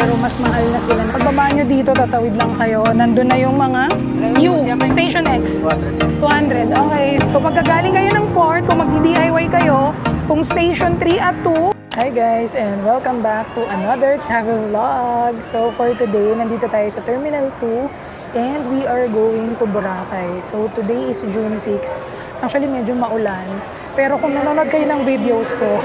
pero mas mahal na sila. Pagbaba nyo dito, tatawid lang kayo. Nandun na yung mga U, Station X. 200. Okay. So pagkagaling kayo ng port, kung magdi-DIY kayo, kung Station 3 at 2. Hi guys, and welcome back to another travel vlog. So for today, nandito tayo sa Terminal 2 and we are going to Boracay. So today is June 6. Actually medyo maulan. Pero kung nanonood kayo ng videos ko,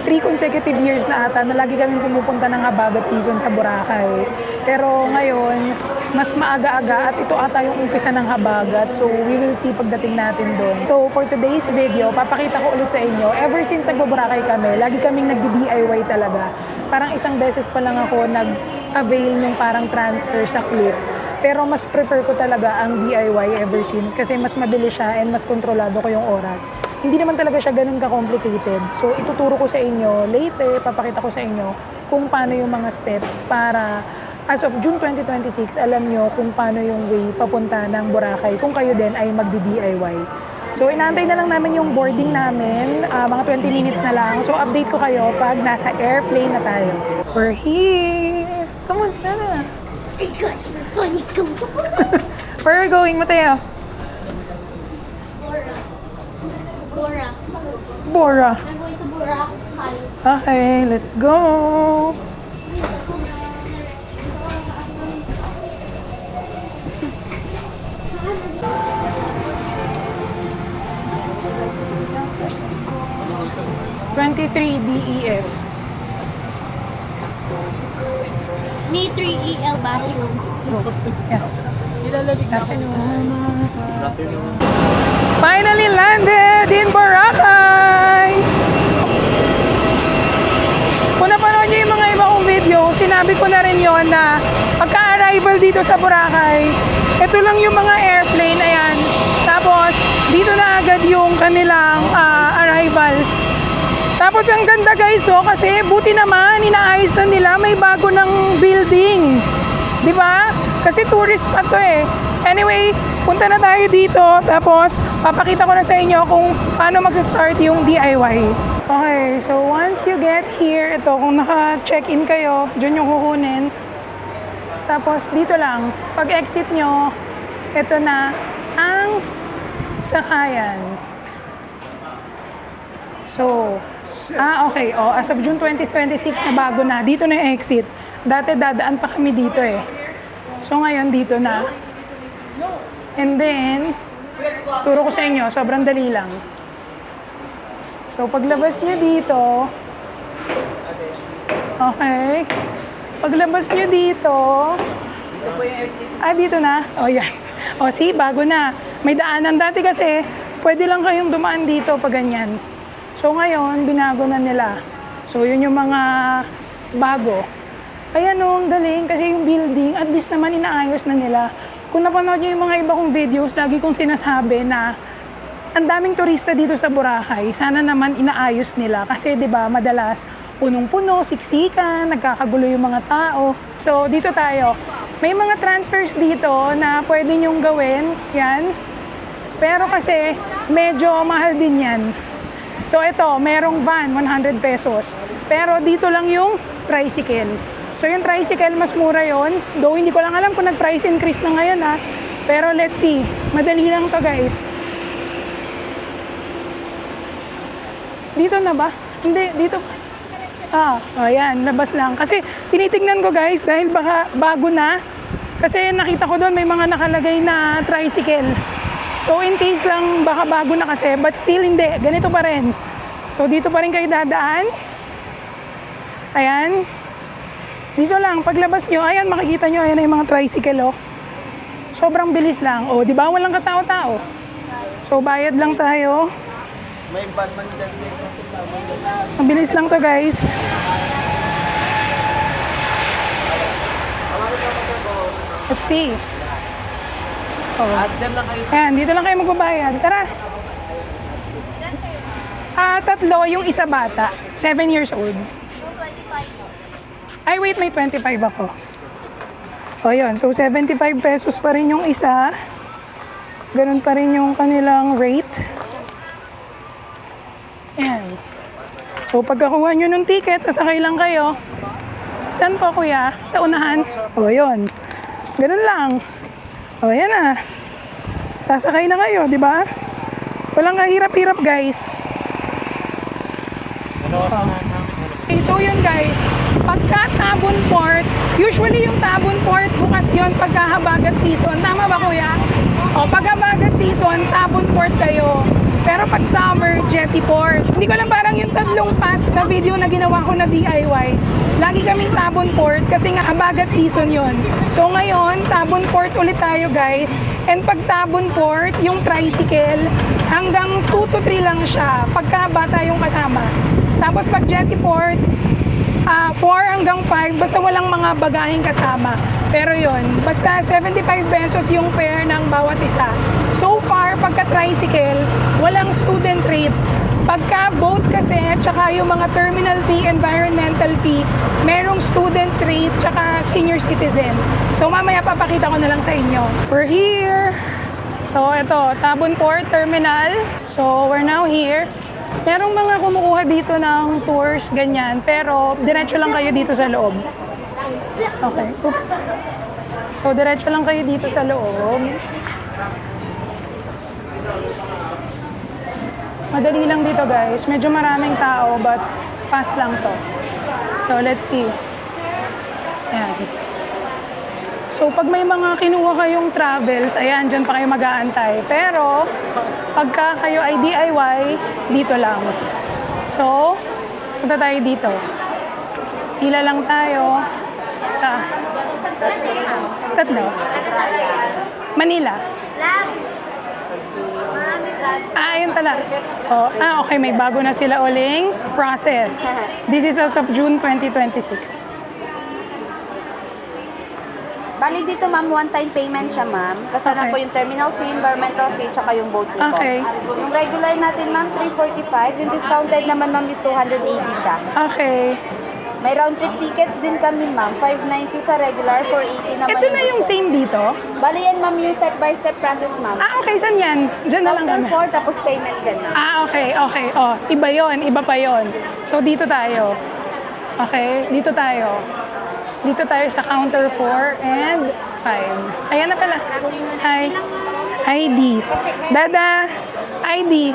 3 consecutive years na ata na lagi kami pumupunta ng habagat season sa Boracay. Pero ngayon, mas maaga-aga at ito ata yung umpisa ng habagat. So we will see pagdating natin doon. So for today's video, papakita ko ulit sa inyo. Ever since nagbo-Boracay kami, lagi kaming nagdi-DIY talaga. Parang isang beses pa lang ako nag-avail ng parang transfer sa Klook. Pero mas prefer ko talaga ang DIY ever since kasi mas mabilis siya and mas kontrolado ko yung oras. Hindi naman talaga siya ganun ka-complicated. So ituturo ko sa inyo later, papakita ko sa inyo kung paano yung mga steps para as of June 2026, alam nyo kung paano yung way papunta ng Boracay kung kayo din ay magdi-DIY. So inaantay na lang namin yung boarding namin, mga 20 minutes na lang. So update ko kayo pag nasa airplane na tayo. We're here! Come on, na. Hey guys, we're funny. Go. Where are we going, Mateo? Bora. Bora. I'm going to Boracay. Okay, let's go! (23DEF) Me 3EL bathroom. Yeah. Finally landed in Boracay! Kung napanood nyo yung mga iba kong video, sinabi ko na rin yon na pagka-arrival dito sa Boracay, ito lang yung mga airplane, ayan. Tapos, dito na agad yung kanilang arrivals. Tapos ang ganda guys, oh, kasi buti naman, inaayos na nila, may bago ng building. Di ba? Kasi tourist pa to eh. Anyway, punta na tayo dito, tapos papakita ko na sa inyo kung paano magsa-start yung DIY. Okay, so once you get here, ito, kung naka-check-in kayo, dyan yung kukunin. Tapos dito lang, pag exit nyo, ito na ang sakayan. So, okay. Oh, as of June 2026 na bago na. Dito na yung exit. Dati dadaan pa kami dito eh. So ngayon dito na. And then, turo ko sa inyo, sobrang dali lang. So paglabas nyo dito, okay. Paglabas nyo dito, dito na. Oh, yan. Oh, see, bago na. May daanan dati kasi, pwede lang kayong dumaan dito pag ganyan. So ngayon, binago na nila. So yun yung mga bago. Ayan o, ang galing kasi yung building, at least naman inaayos na nila. Kung napanood nyo yung mga iba kong videos, lagi kong sinasabi na ang daming turista dito sa Boracay, sana naman inaayos nila. Kasi 'di ba madalas punong-puno, siksikan, nagkakagulo yung mga tao. So dito tayo. May mga transfers dito na pwede nyong gawin, yan. Pero kasi medyo mahal din yan. So ito, merong van, 100 pesos. Pero dito lang yung tricycle. So yung tricycle, mas mura yon. Though hindi ko lang alam kung nag-price increase na ngayon ha. Pero let's see. Madali lang to guys. Dito na ba? Hindi, dito. Ayan, labas lang. Kasi tinitignan ko guys, dahil baka bago na. Kasi nakita ko doon may mga nakalagay na tricycle. So in case lang baka bago na kasi, but still hindi, ganito pa rin. So dito pa rin kayo dadaan. Ayan. Dito lang, paglabas nyo, ayan makikita nyo, ayan na yung mga tricycle oh. Sobrang bilis lang. Oh, di ba walang katao-tao? So bayad lang tayo. May Batman dyan. Ang bilis lang to guys. Let's see. Oh. At dyan lang kayo. Ayan, dito lang kayo magbabayad. Tara. Tatlo, yung isa bata. 7 years old. Ay, wait, may 25 ako. O, yun. So, 75 pesos pa rin yung isa. Ganun pa rin yung kanilang rate. Ayan. So, pagkakuha nyo ng ticket, sasakay lang kayo. Saan po kuya? Sa unahan? O, yun. Ganun lang. O, yan na. Sasakay na kayo, di ba? Walang kahirap-hirap, guys. Okay, so yun guys, pagka Tabon Port, usually yung Tabon Port bukas yun pagka habagat season. Tama ba kuya? O, pag habagat season, Tabon Port kayo. Pero pag summer, Jetty Port. Hindi ko lang parang yung tatlong past na video na ginawa ko na DIY. Lagi kaming Tabon Port kasi nga habagat season yun. So ngayon, Tabon Port ulit tayo guys. And pag Tabon Port, yung tricycle, hanggang 2 to 3 lang siya. Pagkahaba tayong kasama. Tapos pag Jetty Port, 4 hanggang 5, basta walang mga bagaheng kasama. Pero yon, basta 75 pesos yung fare ng bawat isa. So far, pagka tricycle, walang student rate. Pagka boat kasi, tsaka yung mga terminal fee, environmental fee, merong students rate, tsaka senior citizen. So mamaya papakita ko na lang sa inyo. We're here. So ito, Tabon Port Terminal. So we're now here. Merong mga kumukuha dito ng tours, ganyan. Pero diretso lang kayo dito sa loob. Okay. Oop. So diretso lang kayo dito sa loob. Madali lang dito guys. Medyo maraming tao but fast lang to. So let's see. Ayan. So pag may mga kinuha kayong travels, ayan, dyan pa kayo mag-aantay. Pero pagka kayo ay DIY, dito lang. So, punta tayo dito. Pila lang tayo sa tatlo. Manila. Ayun pala. Oh, okay, may bago na sila uling process. This is as of June 2026. Bali dito ma'am, one-time payment siya ma'am. Kasama po yung terminal fee, environmental fee, tsaka yung boat fee po. Okay. Yung regular natin ma'am, 345. Yung discounted naman ma'am is 280 siya. Okay. May round trip tickets din kami ma'am, 590 sa regular, 480 naman Ito na yung discount. same dito? Bali yan ma'am yung step-by-step process ma'am. Okay, saan yan? Diyan na lang Counter kami. 4, tapos payment dyan ma'am. Okay. Oh, iba yon, iba pa yon. So, dito tayo. Okay, dito tayo. Dito tayo sa counter 4 and 5. Ayan na pala. Hi. IDs. Dada, ID.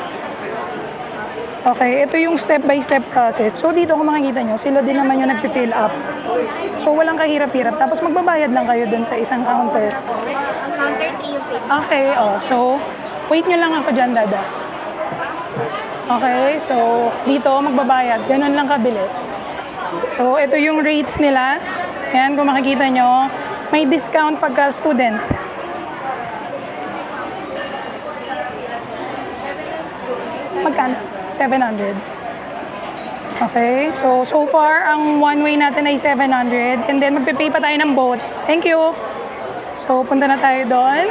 Okay, ito yung step-by-step process. So, dito kung makikita nyo, sila din naman yung nag-fill up. So, walang kahirap-hirap. Tapos, magbabayad lang kayo dun sa isang counter. Counter 3 yung payment. Okay, so, wait nyo lang ako dyan, Dada. Okay, so, dito, magbabayad. Ganun lang kabilis. So, ito yung rates nila. Ayan, kung makikita nyo, may discount pagka student. Magkano? 700. Okay, so far, ang one way natin ay 700. And then, magpipay pa tayo ng boat. Thank you. So, punta na tayo doon.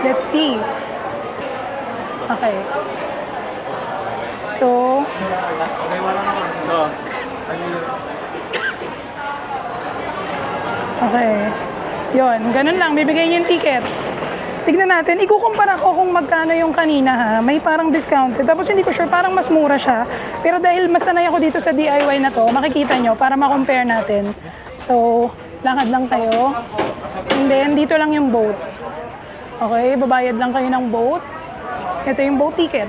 Let's see. Okay. So, okay. Yun, ganun lang. Bibigay niyo yung ticket. Tignan natin. Ikukumpara ko kung magkano yung kanina ha. May parang discounted. Tapos hindi ko sure, parang mas mura siya. Pero dahil mas sanay ako dito sa DIY na to, makikita nyo para ma-compare natin. So, lakad lang kayo. And then, dito lang yung boat. Okay, babayad lang kayo ng boat. Ito yung boat ticket.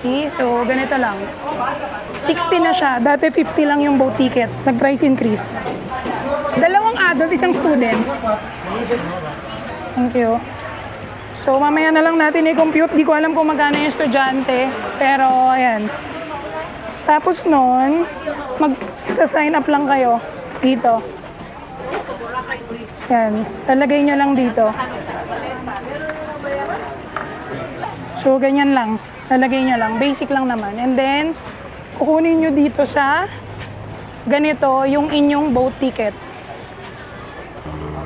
See? So, ganito lang. 60 na siya. Dati 50 lang yung boat ticket. Nag-price increase. Dalawang adult, isang student. Thank you. So, mamaya na lang natin i-compute. Di ko alam kung magkano yung estudyante. Pero, ayan. Tapos nun, mag-sign up lang kayo dito. Yan. Talagay nyo lang dito. So, ganyan lang. Lalagay nyo lang. Basic lang naman. And then, kukunin nyo dito sa ganito yung inyong boat ticket.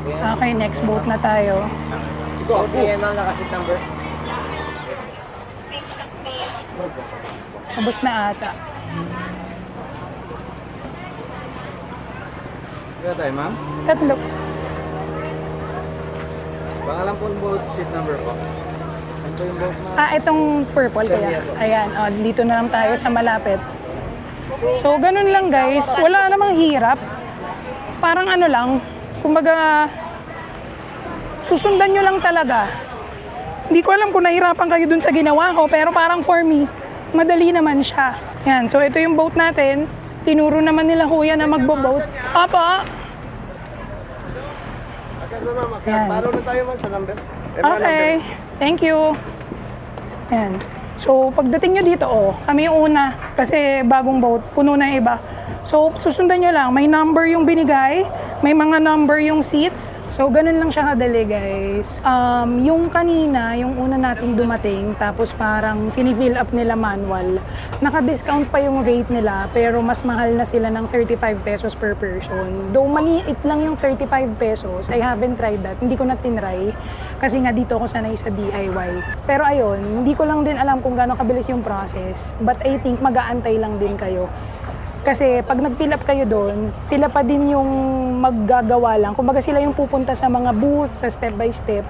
Okay, next boat na tayo. Okay, yan ang nakasit number. Tapos na ata. Kaya tayo, ma'am. Tatlo. Pangalan po boat seat number po. Ano po yung boat, ma'am? Itong purple kaya. Ayan, dito na lang tayo sa malapit. So, ganun lang guys. Wala namang hirap. Parang ano lang, kumbaga, susundan nyo lang talaga. Hindi ko alam kung nahirapan kayo dun sa ginawa ko, pero parang for me, madali naman siya. Yan, so ito yung boat natin. Tinuro naman nila kuya na magbo-boat. Apa? Yan. Paro na tayo man sa number. Okay, thank you. Yan. So, pagdating nyo dito, kami yung una. Kasi bagong boat, puno na yung iba. So, susundan nyo lang. May number yung binigay. May mga number yung seats. So, ganun lang siya kadali, guys. Yung kanina, yung una nating dumating, tapos parang fini-fill up nila manual. Naka-discount pa yung rate nila, pero mas mahal na sila ng 35 pesos per person. Though maliit lang yung 35 pesos, I haven't tried that. Hindi ko na tinry. Kasi nga dito ako sanay sa DIY. Pero ayun, hindi ko lang din alam kung gaano kabilis yung process. But I think mag-aantay lang din kayo. Kasi pag nag-fill up kayo doon, sila pa din yung maggagawa lang. Kumbaga sila yung pupunta sa mga booths, sa step by step.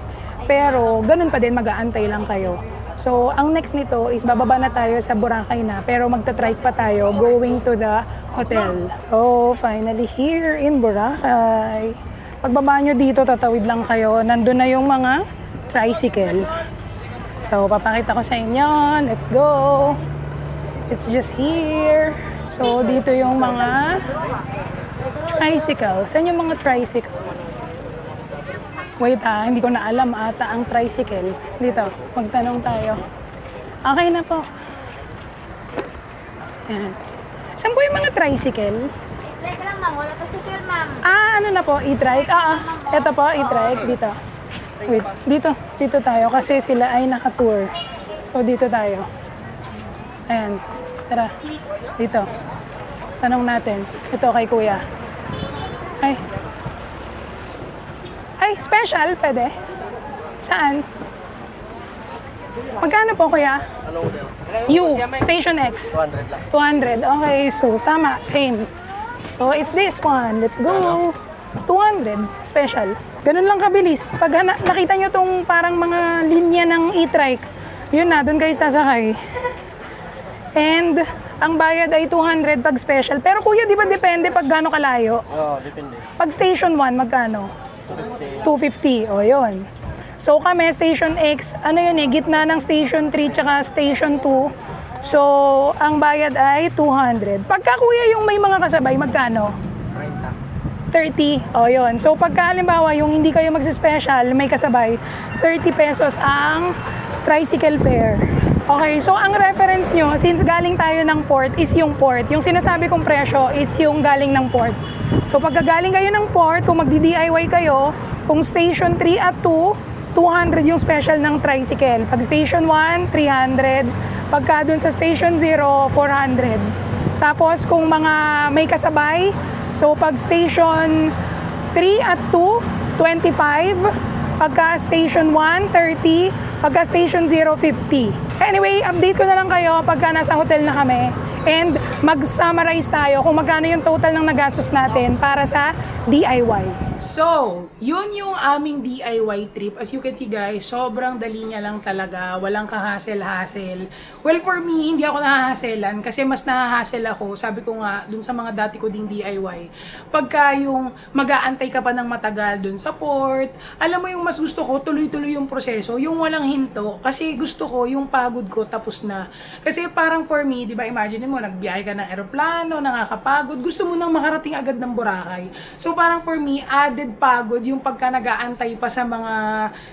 Pero ganun pa din, mag-aantay lang kayo. So, ang next nito is bababa na tayo sa Boracay na. Pero magta-trike pa tayo going to the hotel. So, finally here in Boracay. Pagbaba nyo dito, tatawid lang kayo. Nandun na yung mga tricycle. So, papakita ko sa inyo. Let's go! It's just here. So, dito yung mga tricycle. Saan yung mga tricycle? Wait hindi ko na alam ata ang tricycle. Dito, magtanong tayo. Okay na po. Ayan. Saan po yung mga tricycle? Like lang, ma'am. Wala ka sikil, ma'am. Ano na po, e-trike? Ito po, e-trike. Dito. Wait, dito tayo kasi sila ay naka-tour. So, dito tayo. Ayan. Tara, dito. Tanong natin. Ito kay kuya. Ay, special, pwede? Saan? Magkano po kuya? Anong model? U, Station X. 200 lang. 200. Okay, so tama, same. So it's this one. Let's go. 200, special. Ganun lang kabilis. Pag nakita nyo tong parang mga linya ng e-trike, yun na, doon kayo sasakay. And ang bayad ay 200 pag special. Pero kuya, di ba depende pag gaano kalayo? Oo, depende. Pag station 1, magkano? 250. O, yun. So kami, station X, ano yun gitna ng station 3 tsaka station 2. So, ang bayad ay 200. Pagka kuya yung may mga kasabay, magkano? 30. O, yun. So, pagka halimbawa yung hindi kayo magsispecial, may kasabay, 30 pesos ang tricycle fare. Okay, so ang reference nyo, since galing tayo ng port, is yung port. Yung sinasabi kong presyo is yung galing ng port. So pagka galing kayo ng port, kung magdi-DIY kayo, kung station 3 at 2, 200 yung special ng tricycle. Pag station 1, 300. Pagka dun sa station 0, 400. Tapos kung mga may kasabay, so pag station 3 at 2, 25. Pagka station 1, 30. Pagka station 0, 50. Anyway, update ko na lang kayo pagka nasa hotel na kami. And mag-summarize tayo kung magkano yung total ng nagastos natin para sa DIY. So, yun yung aming DIY trip. As you can see guys, sobrang dali niya lang talaga. Walang ka-hassle-hassle. Well, for me, hindi ako nahahaselan kasi mas nahahassle ako. Sabi ko nga, dun sa mga dati ko ding DIY. Pagka yung mag-aantay ka pa ng matagal dun sa port, alam mo yung mas gusto ko, tuloy-tuloy yung proseso. Yung walang hinto. Kasi gusto ko, yung pagod ko tapos na. Kasi parang for me, di ba, imagine mo, nagbiyahe ka ng aeroplano, nakakapagod. Gusto mo nang makarating agad ng Boracay. So, parang for me, added pagod yung pagka nag-aantay pa sa mga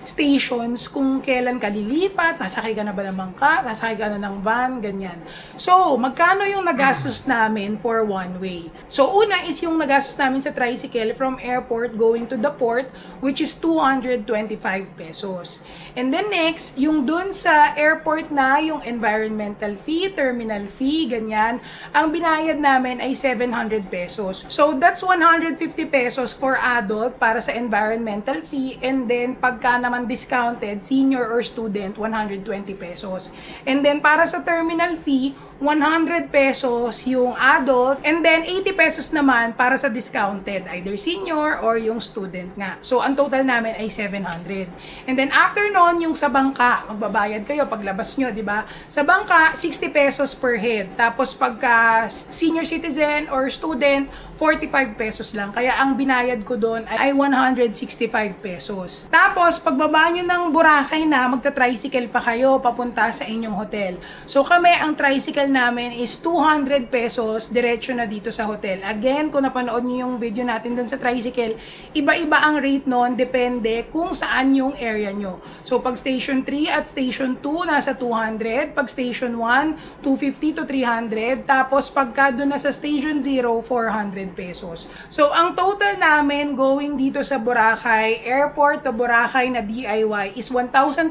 stations kung kailan ka lilipat, sasakay ka na ba ng bangka, sasakay ka na ng van, ganyan. So, magkano yung nagastos namin for one way? So, una is yung nagastos namin sa tricycle from airport going to the port, which is 225 pesos. And then next, yung dun sa airport na, yung environmental fee, terminal fee, ganyan, ang binayad namin ay 700 pesos. So, that's 150 pesos for adult para sa environmental fee, and then pagka naman discounted, senior or student, 120 pesos. And then para sa terminal fee, 100 pesos yung adult, and then 80 pesos naman para sa discounted, either senior or yung student nga. So, ang total namin ay 700. And then after nun, yung sa bangka, magbabayad kayo paglabas nyo, di ba? Sa bangka, 60 pesos per head. Tapos Tapos pagka senior citizen or student, 45 pesos lang. Kaya ang binayad ko doon ay 165 pesos. Tapos pagbaba nyo ng Boracay na, magta-tricycle pa kayo papunta sa inyong hotel. So kami, ang tricycle namin is 200 pesos, diretso na dito sa hotel. Again, kung napanood nyo yung video natin doon sa tricycle, iba-iba ang rate noon, depende kung saan yung area nyo. So pag station 3 at station 2, nasa 200. Pag station 1, 250 to 300. Tapos pagka doon na sa station 0, 400 pesos. So ang total namin going dito sa Boracay, airport to Boracay na DIY is 1,290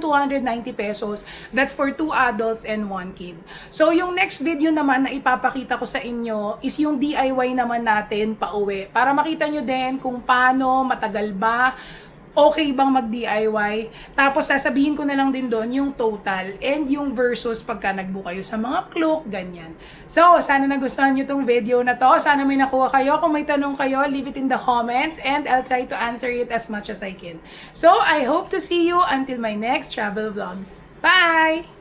pesos. That's for 2 adults and 1 kid. So yung next video naman na ipapakita ko sa inyo is yung DIY naman natin pauwi. Para makita nyo din kung paano, matagal ba, okay bang mag-DIY? Tapos sasabihin ko na lang din doon yung total and yung versus pagka nag-book kayo sa mga Klook, ganyan. So, sana nagustuhan nyo tong video na to. Sana may nakuha kayo. Kung may tanong kayo, leave it in the comments and I'll try to answer it as much as I can. So, I hope to see you until my next travel vlog. Bye!